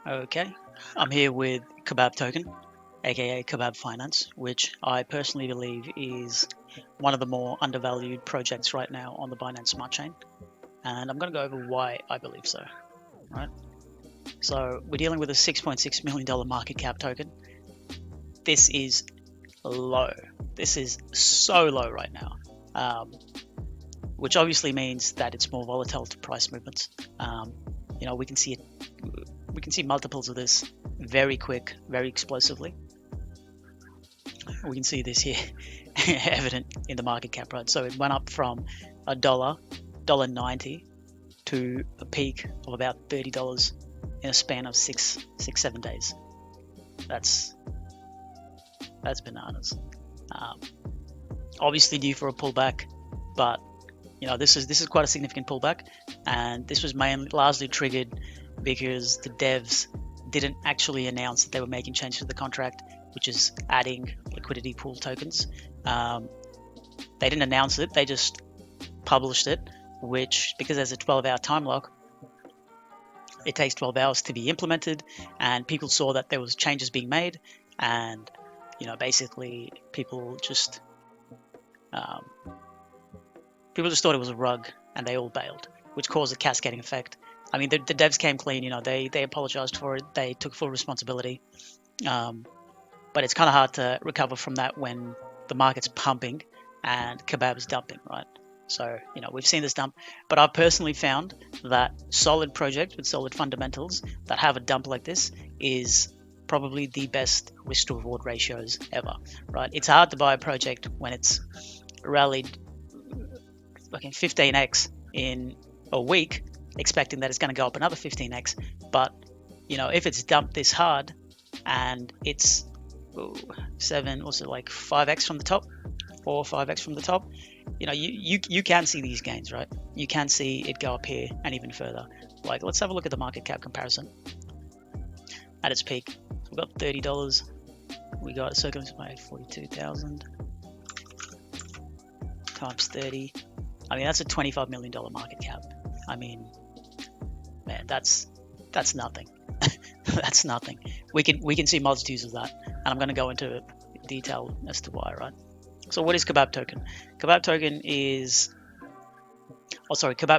Okay, I'm here with Kebab Token, aka Kebab Finance, which I personally believe is one of the more undervalued projects right now on the Binance Smart Chain, and I'm going to go over why I believe so. Right, so we're dealing with a $6.6 million market cap token. This is low. This is so low right now, which obviously means that it's more volatile to price movements. We can see it. We can see multiples of this very quick, very explosively. We can see this here evident in the market cap, right? So it went up from $1.90 to a peak of about $30 in a span of 7 days. That's bananas. Um, Obviously due for a pullback, but this is quite a significant pullback, and this was largely triggered because the devs didn't actually announce that they were making changes to the contract, which is adding liquidity pool tokens. They didn't announce it, they just published it, which, because there's a 12-hour time lock, it takes 12 hours to be implemented, and people saw that there was changes being made, and basically people just thought it was a rug, and they all bailed, which caused a cascading effect. I mean, the devs came clean, they apologized for it, they took full responsibility, but it's kind of hard to recover from that when the market's pumping and Kebab's dumping, right? So, we've seen this dump, but I've personally found that solid project with solid fundamentals that have a dump like this is probably the best risk to reward ratios ever, right? It's hard to buy a project when it's rallied fucking 15x in a week, expecting that it's going to go up another 15x. But if it's dumped this hard and it's 5x from the top, 4 or 5x from the top, you can see these gains, right? You can see it go up here and even further. Like, let's have a look at the market cap comparison at its peak. We've got $30. We got a circumference by 42,000 times 30. I mean, that's a $25 million market cap. I mean, man, that's nothing. That's nothing. We can see multitudes of that, and I'm going to go into detail as to why, right? So what is Kebab Token? Kebab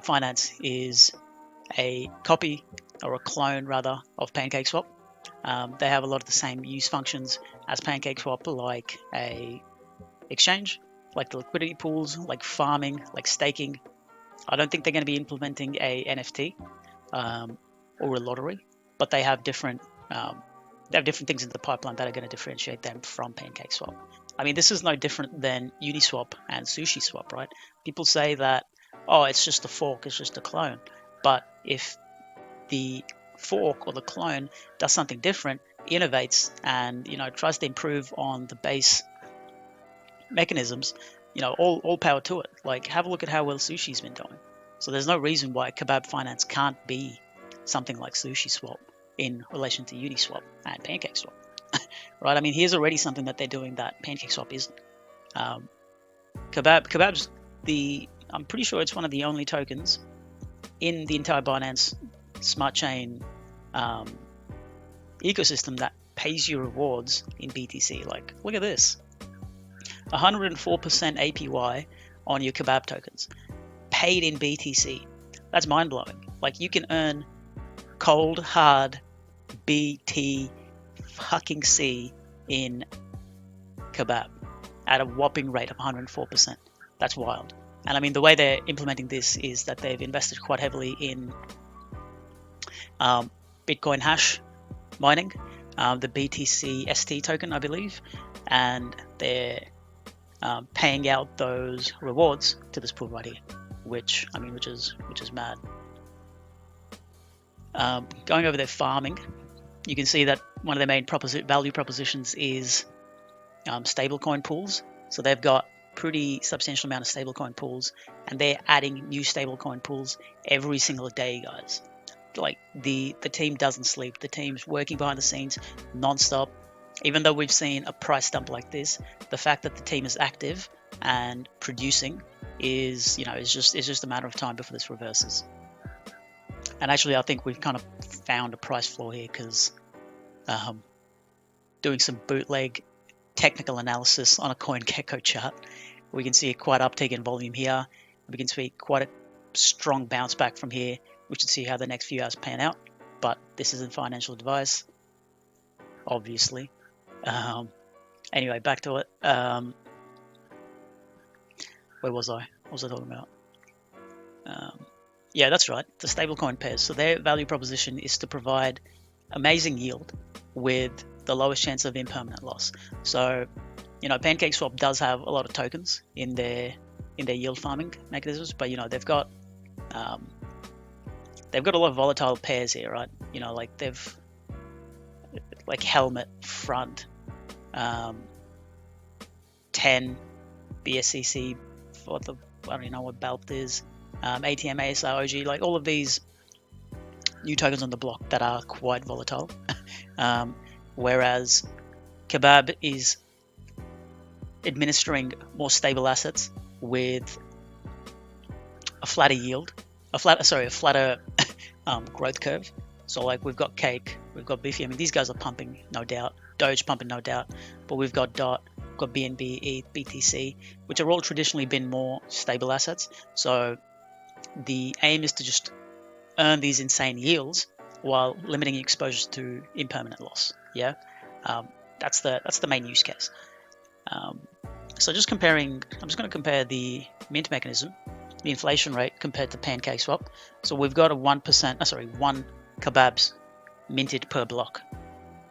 Finance is a copy, or a clone rather, of PancakeSwap. They have a lot of the same use functions as PancakeSwap, like a exchange, like the liquidity pools, like farming, like staking. I don't think they're going to be implementing a NFT or a lottery, but they have different things in the pipeline that are going to differentiate them from PancakeSwap. I mean, this is no different than Uniswap and SushiSwap, right? People say that, oh, it's just a fork, it's just a clone. But if the fork or the clone does something different, innovates, and tries to improve on the base mechanisms, all power to it. Like, have a look at how well Sushi's been doing. So there's no reason why Kebab Finance can't be something like SushiSwap in relation to Uniswap and PancakeSwap, right? I mean, here's already something that they're doing that PancakeSwap isn't. Kebab's I'm pretty sure it's one of the only tokens in the entire Binance Smart Chain ecosystem that pays you rewards in BTC. Like, look at this. 104% APY on your Kebab tokens, paid in BTC. That's mind-blowing. Like, you can earn cold, hard BT fucking C in Kebab at a whopping rate of 104%. That's wild. And I mean, the way they're implementing this is that they've invested quite heavily in Bitcoin Hash mining, the BTC ST token, I believe, and they're paying out those rewards to this pool right here, which is mad. Going over their farming, you can see that one of their main value propositions is stablecoin pools. So they've got pretty substantial amount of stablecoin pools, and they're adding new stablecoin pools every single day, guys. Like, the team doesn't sleep. The team's working behind the scenes non-stop. Even though we've seen a price dump like this, the fact that the team is active and producing is just a matter of time before this reverses. And actually, I think we've kind of found a price floor here, because doing some bootleg technical analysis on a CoinGecko chart, we can see a quite uptick in volume here. We can see quite a strong bounce back from here. We should see how the next few hours pan out. But this isn't financial advice, obviously. Anyway, back to it. Where was I? What was I talking about? Yeah, that's right. The stablecoin pairs. So their value proposition is to provide amazing yield with the lowest chance of impermanent loss. So, PancakeSwap does have a lot of tokens in their yield farming mechanisms, but they've got a lot of volatile pairs here, right? Like they've like helmet front, 10 BSCC for the, I don't even know what BALT is, ATM, ASR, OG, like all of these new tokens on the block that are quite volatile. Whereas Kebab is administering more stable assets with a flatter yield, a flatter growth curve. So like we've got Cake, we've got Biffy. I mean, these guys are pumping, no doubt. Doge pumping, no doubt. But we've got DOT, we've got BNB, ETH, BTC, which have all traditionally been more stable assets. So the aim is to just earn these insane yields while limiting exposure to impermanent loss. Yeah, that's the main use case. So I'm just going to compare the mint mechanism, the inflation rate compared to PancakeSwap. So we've got a 1 Kebabs minted per block,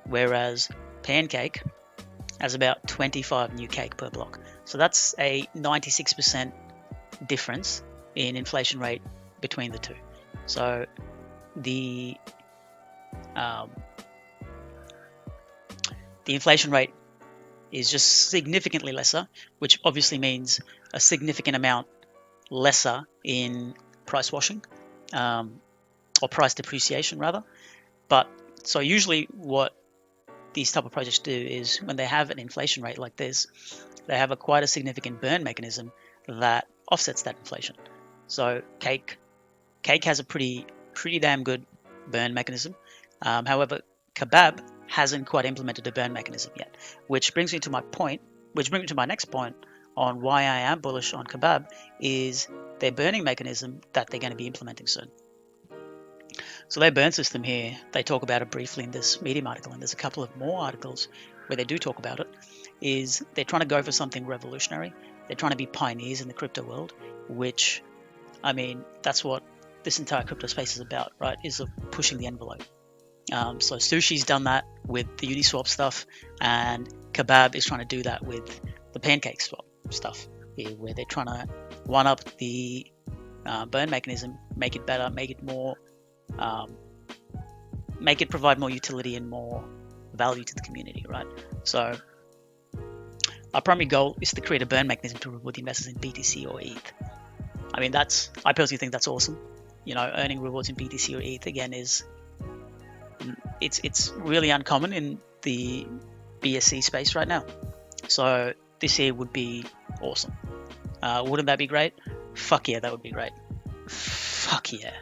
whereas Pancake has about 25 new cake per block. So that's a 96% difference in inflation rate between the two. So the inflation rate is just significantly lesser, which obviously means a significant amount lesser in price washing, or price depreciation rather. But so usually what these type of projects do is when they have an inflation rate like this, they have quite a significant burn mechanism that offsets that inflation. So Cake has a pretty damn good burn mechanism. However, Kebab hasn't quite implemented a burn mechanism yet, which brings me to my next point on why I am bullish on Kebab is their burning mechanism that they're going to be implementing soon. So their burn system here, they talk about it briefly in this Medium article, and there's a couple of more articles where they do talk about it, is they're trying to go for something revolutionary. They're trying to be pioneers in the crypto world, which, I mean, that's what this entire crypto space is about, right? Is pushing the envelope. So Sushi's done that with the Uniswap stuff, and Kebab is trying to do that with the PancakeSwap stuff, where they're trying to one up the burn mechanism, make it better, make it more, make it provide more utility and more value to the community, right? So our primary goal is to create a burn mechanism to reward investors in BTC or ETH. I mean, I personally think that's awesome. Earning rewards in BTC or ETH again it's really uncommon in the BSC space right now. So this here would be awesome. Wouldn't that be great? Fuck yeah, that would be great. Fuck yeah.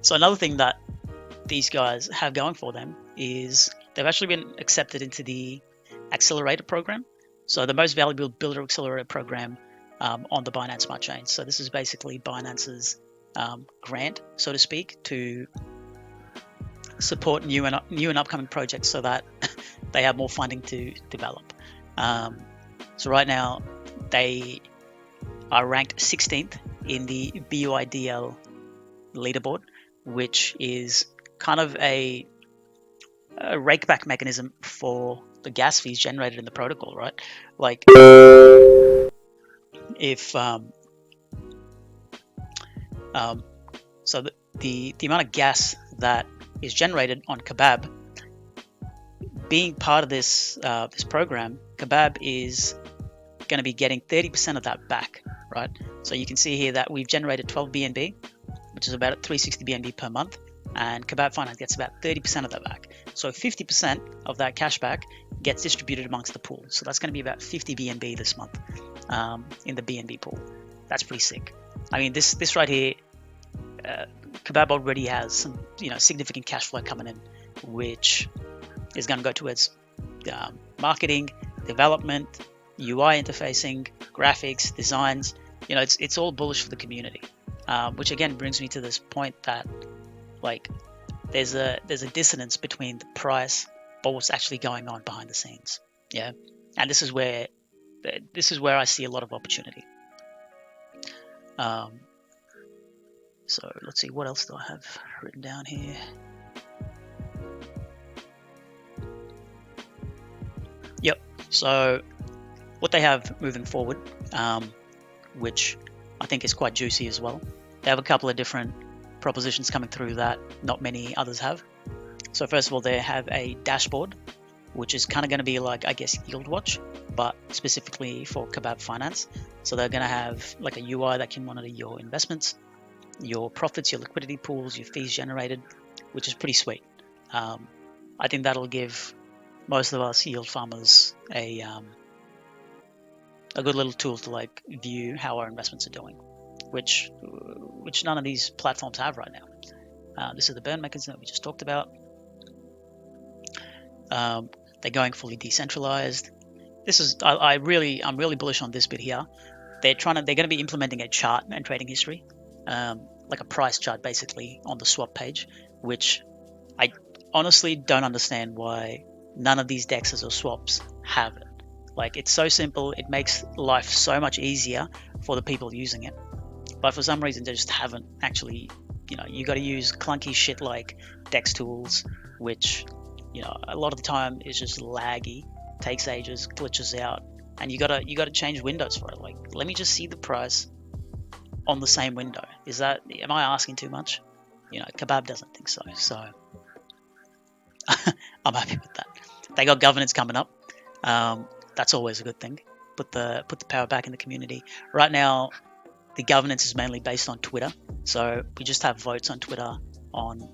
So another thing that these guys have going for them is they've actually been accepted into the accelerator program. So the most valuable builder accelerator program on the Binance Smart Chain. So this is basically Binance's grant, so to speak, to support new and upcoming projects so that they have more funding to develop. So right now they are ranked 16th in the BUIDL leaderboard, which is kind of a rakeback mechanism for the gas fees generated in the protocol, right? Like if so the amount of gas that is generated on Kebab, being part of this program, Kebab is going to be getting 30% of that back, right? So you can see here that we've generated 12 BNB, which is about 360 BNB per month, and Kebab Finance gets about 30% of that back. So 50% of that cash back gets distributed amongst the pool. So that's going to be about 50 BNB this month in the BNB pool. That's pretty sick. I mean, this right here, Kebab already has some significant cash flow coming in, which is going to go towards marketing, development, UI interfacing, graphics, designs. It's all bullish for the community, which again brings me to this point that like there's a dissonance between the price but what's actually going on behind the scenes. Yeah, and this is where I see a lot of opportunity. So let's see, what else do I have written down here? Yep. So what they have moving forward, which I think is quite juicy as well. They have a couple of different propositions coming through that not many others have. So first of all, they have a dashboard, which is kind of going to be like, I guess, Yield Watch, but specifically for Kebab Finance. So they're going to have like a UI that can monitor your investments, your profits, your liquidity pools, your fees generated, which is pretty sweet. I think that'll give most of us yield farmers a good little tool to like view how our investments are doing, which none of these platforms have right now. This is the burn mechanism that we just talked about. They're going fully decentralized. This is I'm really bullish on this bit here. They're going to be implementing a chart and trading history, like a price chart basically on the swap page, which I honestly don't understand why none of these dexes or swaps have it. Like, it's so simple, it makes life so much easier for the people using it, but for some reason they just haven't actually. You got to use clunky shit like dex tools, which a lot of the time is just laggy, takes ages, glitches out, and you gotta change windows for it. Like, let me just see the price on the same window. Am I asking too much? Kebab doesn't think so, so I'm happy with that. They got governance coming up. That's always a good thing. Put the power back in the community. Right now, the governance is mainly based on Twitter, so we just have votes on Twitter on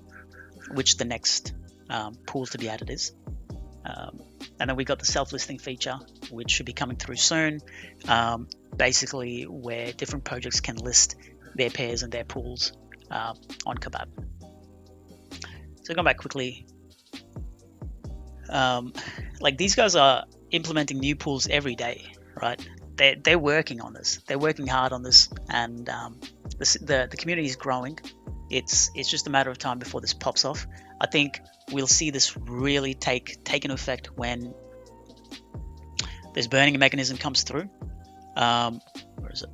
which the next pool to be added is. And then we got the self-listing feature, which should be coming through soon. Basically, where different projects can list their pairs and their pools on Kebab. So going back quickly, like these guys are implementing new pools every day, right? They're working on this. They're working hard on this, and the community is growing. It's just a matter of time before this pops off. I think we'll see this really take into effect when this burning mechanism comes through. Where is it?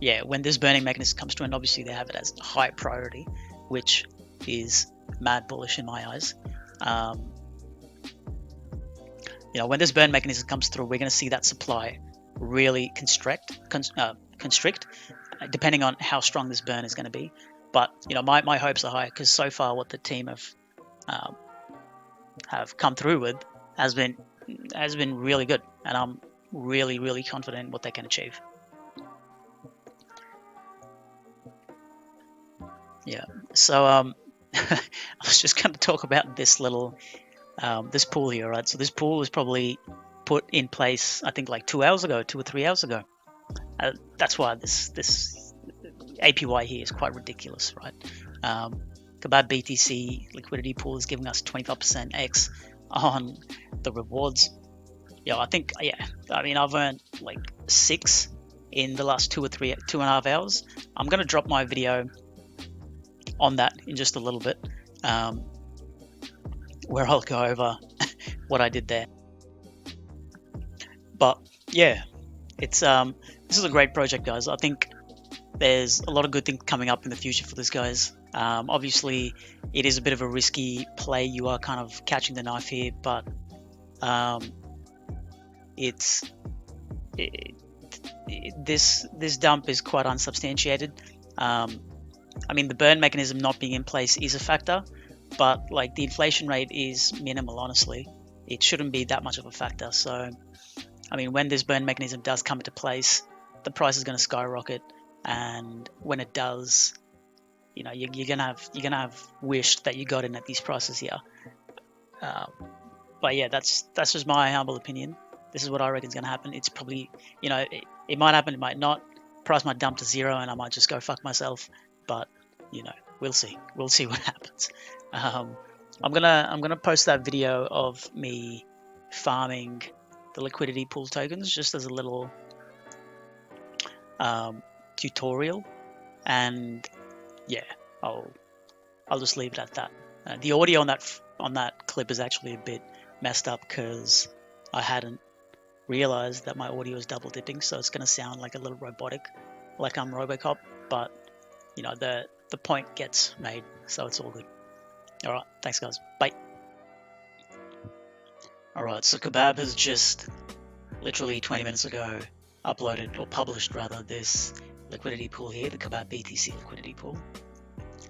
Yeah, when this burning mechanism comes through, and obviously they have it as high priority, which is mad bullish in my eyes. When this burn mechanism comes through, we're going to see that supply really constrict, depending on how strong this burn is going to be. But my hopes are high, because so far what the team have come through with has been really good, and I'm really confident in what they can achieve. Yeah. So I was just going to talk about this little this pool here, right? So this pool was probably put in place, I think, like 2 or 3 hours ago. That's why this APY here is quite ridiculous, right? Kebab BTC liquidity pool is giving us 25% X on the rewards. I mean, I've earned like 6 in the last 2.5 hours. I'm gonna drop my video on that in just a little bit, where I'll go over what I did there. But yeah, it's this is a great project, guys. I think there's a lot of good things coming up in the future for these guys. Obviously, it is a bit of a risky play. You are kind of catching the knife here, but this dump is quite unsubstantiated. I mean, the burn mechanism not being in place is a factor, but like the inflation rate is minimal, honestly. It shouldn't be that much of a factor. So, I mean, when this burn mechanism does come into place, the price is going to skyrocket, and when it does, you're gonna have wished that you got in at these prices here. But yeah, that's just my humble opinion. This is what I reckon is going to happen. It's probably, it might happen, it might not. price might dump to 0 and I might just go fuck myself. But you know, we'll see. We'll see what happens. I'm gonna post that video of me farming the liquidity pool tokens just as a little tutorial, and yeah, I'll just leave it at that. The audio on that clip is actually a bit messed up because I hadn't realized that my audio is double dipping, so it's gonna sound like a little robotic, like I'm RoboCop. But you know, the point gets made, so it's all good. All right, thanks guys. Bye. All right, so Kebab has just literally 20 minutes ago uploaded, or published rather, this liquidity pool here, the Kebab BTC liquidity pool.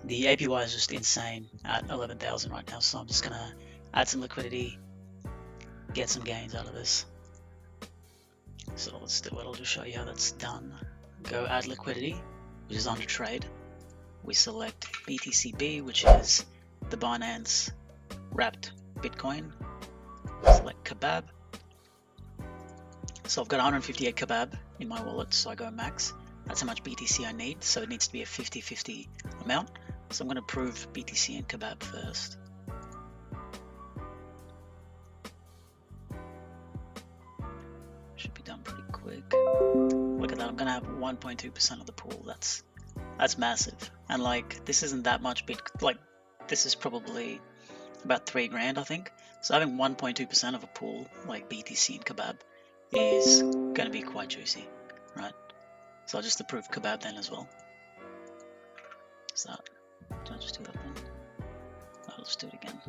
The APY is just insane at 11,000 right now, so I'm just gonna add some liquidity, get some gains out of this. So let's do it. I'll just show you how that's done. Go add liquidity, which is under trade. We select BTCB, which is the Binance wrapped Bitcoin. Select Kebab. So I've got 158 Kebab in my wallet, so I go max. That's how much BTC I need, so it needs to be a 50-50 amount. So I'm going to prove BTC and Kebab first. Should be done pretty quick. Look at that, I'm going to have 1.2% of the pool. That's massive. And like, this isn't that much like, this is probably about 3 grand, I think. So having 1.2% of a pool like BTC and Kebab is going to be quite juicy, right? So I'll just approve Kebab then as well. So, did I just do that then? I'll just do it again.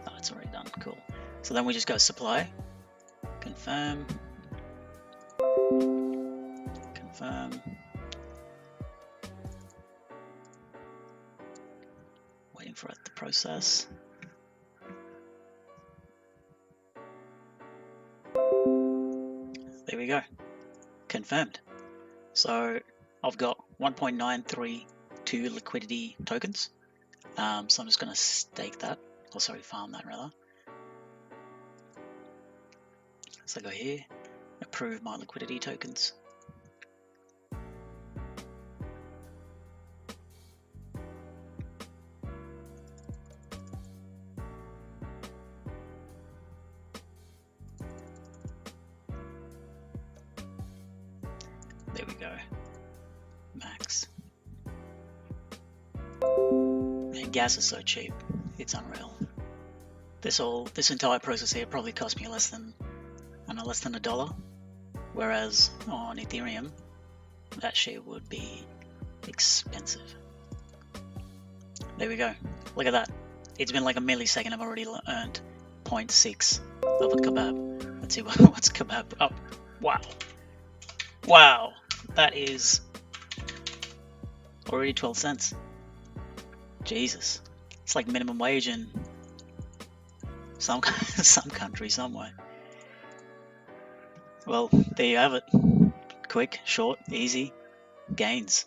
Oh, it's already done, cool. So then we just go supply, confirm, waiting for it to process. There we go, confirmed. So I've got 1.932 liquidity tokens. So I'm just going to stake that, or sorry, farm that rather. So I go here, approve my liquidity tokens. There we go, max. Man, gas is so cheap, it's unreal. This entire process here probably cost me less than $1, whereas on Ethereum, that shit would be expensive. There we go, look at that. It's been like a millisecond, I've already earned 0.6 of a Kebab. Let's see what's Kebab up. Wow. Wow, that is already 12 cents. Jesus, it's like minimum wage in some country somewhere. Well, there you have it. Quick, short, easy gains.